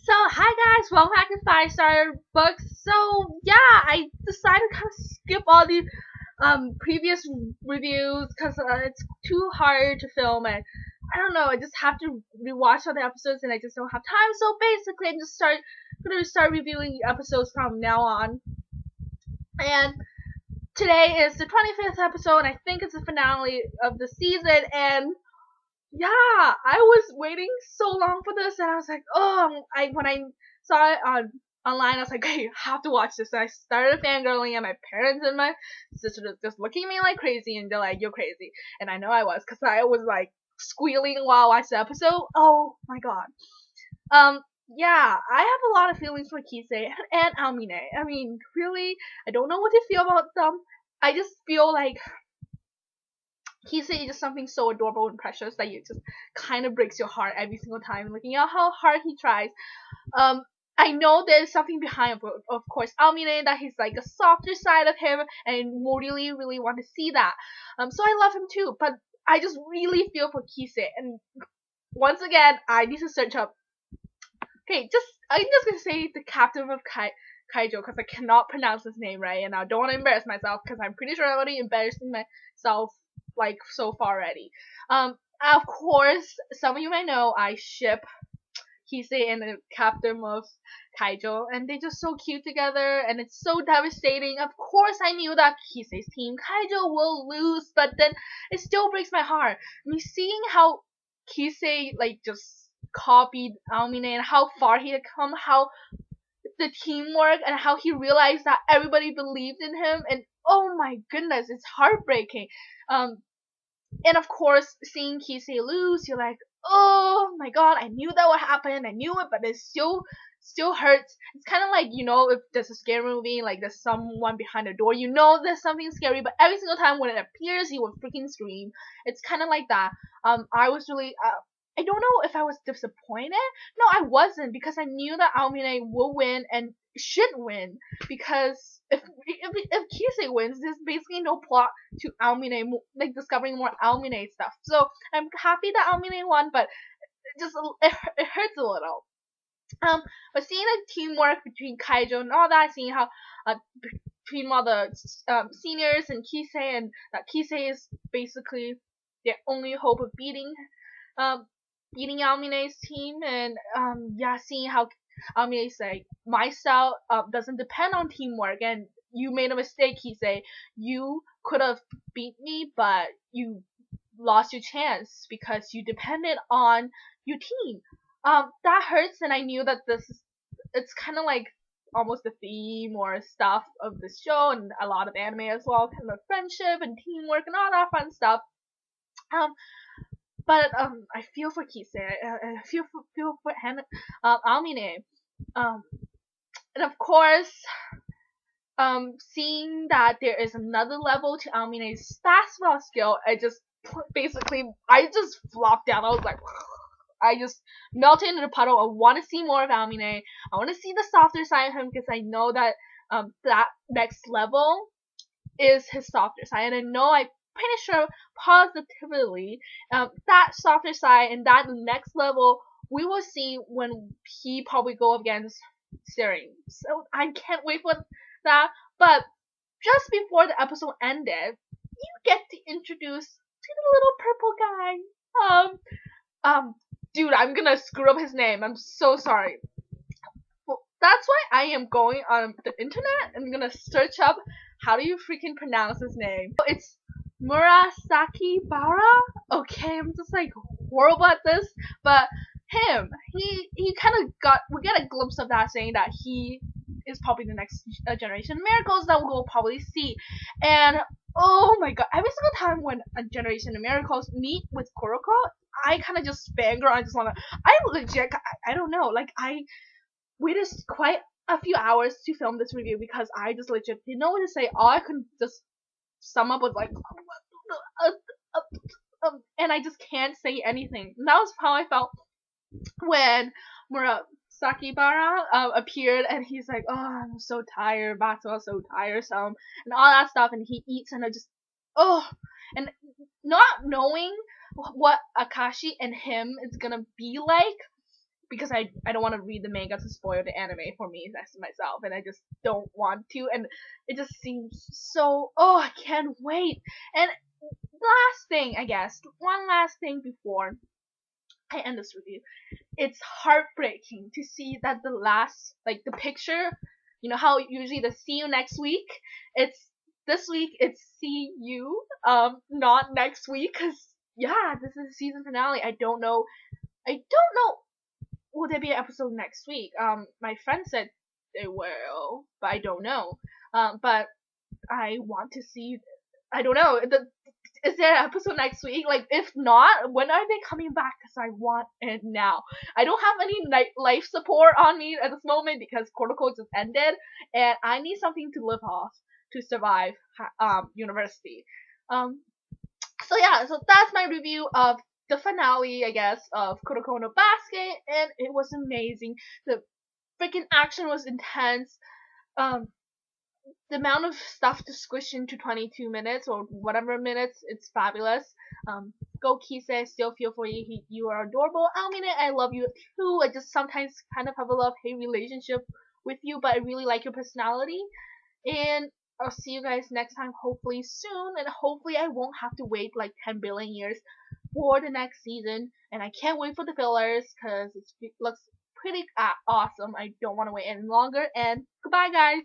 So, hi guys, welcome back to Five Star Books. So, yeah, I decided to kind of skip all the previous reviews because it's too hard to film, and I don't know, I just have to rewatch all the episodes, and I just don't have time. So basically, gonna start reviewing episodes from now on. And today is the 25th episode, and I think it's the finale of the season, and yeah, I was waiting so long for this, and I was like, oh, when I saw it online, I was like, hey, I have to watch this. And I started fangirling, and my parents and my sister were just looking at me like crazy, and they're like, you're crazy, and I know I was, cause I was like squealing while I watched the episode. Oh my god. Yeah, I have a lot of feelings for Kisei and Almine. I mean, really, I don't know what to feel about them. I just feel like Kisei is just something so adorable and precious that you just kind of breaks your heart every single time looking at how hard he tries. Um, I know there's something behind, of course, Almine, that he's like a softer side of him, and really, really want to see that. So I love him too, but I just really feel for Kisei, and once again, I need to search up. Okay, I'm just gonna say the captain of Kaijo because I cannot pronounce his name right, and I don't want to embarrass myself because I'm pretty sure I'm already embarrassing myself like so far already. Of course, some of you might know I ship Kisei and the captain of Kaijo, and they're just so cute together, and it's so devastating. Of course, I knew that Kisei's team Kaijo will lose, but then it still breaks my heart. I mean, seeing how Kisei like just copied Almine and how far he had come, how the teamwork and how he realized that everybody believed in him, and oh my goodness, it's heartbreaking. Um, and of course, seeing Kisei lose, you're like, oh my god, I knew that would happen, I knew it, but it still hurts. It's kind of like, if there's a scary movie, like there's someone behind the door, there's something scary, but every single time when it appears, you will freaking scream. It's kind of like that. I was really, I don't know if I was disappointed. No, I wasn't, because I knew that Almine will win and should win, because if Kisei wins, there's basically no plot to Almine, like discovering more Almine stuff. So I'm happy that Almine won, but it hurts a little. But seeing the teamwork between Kaijo and all that, seeing how between all the seniors and Kisei, and that Kisei is basically their only hope of beating Almine's team, and yeah, seeing how Almine's like, my style doesn't depend on teamwork, and you made a mistake, Kisei. You could have beat me, but you lost your chance because you depended on your team. That hurts, and I knew that it's kind of like almost the theme or stuff of the show, and a lot of anime as well, kind of friendship and teamwork and all that fun stuff. Um, but I feel for Kisei. I feel for Almine. Um, and of course, seeing that there is another level to Almine's basketball skill, I just flopped down. I was like, I just melted into the puddle. I want to see more of Almine. I want to see the softer side of him, because I know that that next level is his softer side, and I'm pretty sure positively that softer side and that next level we will see when he probably go up against Sering. So I can't wait for that. But just before the episode ended, you get to introduce to the little purple guy. Dude, I'm gonna screw up his name. I'm so sorry. Well, that's why I am going on the internet and I'm gonna search up how do you freaking pronounce his name. It's Murasaki Bara. Okay, I'm just like horrible at this, but he kind of we get a glimpse of that, saying that he is probably the next generation Miracles that we'll probably see. And oh my god, every single time when a generation of Miracles meet with Kuroko, I kind of just fangirl. I just wanna, I legit, I don't know, like I waited quite a few hours to film this review because I just legit didn't know what to say. All I could just sum up was like, and I just can't say anything. And that was how I felt when Murasaki Bara appeared, and he's like, oh, I'm so tired, basketball's so tiresome, and all that stuff, and he eats, and I just, and not knowing what Akashi and him is gonna be like, because I don't want to read the manga to spoil the anime for me as myself, and I just don't want to, and it just seems so. Oh, I can't wait. And last thing, I guess, one last thing before I end this review. It's heartbreaking to see that the last, like the picture, you know how usually the see you next week, it's this week it's see you, not next week, cause yeah, this is the season finale. I don't know, will there be an episode next week? My friend said they will, but I don't know. But I want to see. I don't know. Is there an episode next week? Like, if not, when are they coming back? Because I want it now. I don't have any life support on me at this moment because Protocol just ended, and I need something to live off to survive university. Um, so yeah, so that's my review of the finale, I guess, of Kuroko no Basket, and it was amazing. The freaking action was intense. Um, the amount of stuff to squish into 22 minutes or whatever minutes, it's fabulous. Go Kise, still feel for you. You are adorable. I mean, I love you too. I just sometimes kind of have a love-hate relationship with you, but I really like your personality. And I'll see you guys next time, hopefully soon. And hopefully I won't have to wait like 10 billion years for the next season. And I can't wait for the fillers because it looks pretty awesome. I don't want to wait any longer. And goodbye, guys.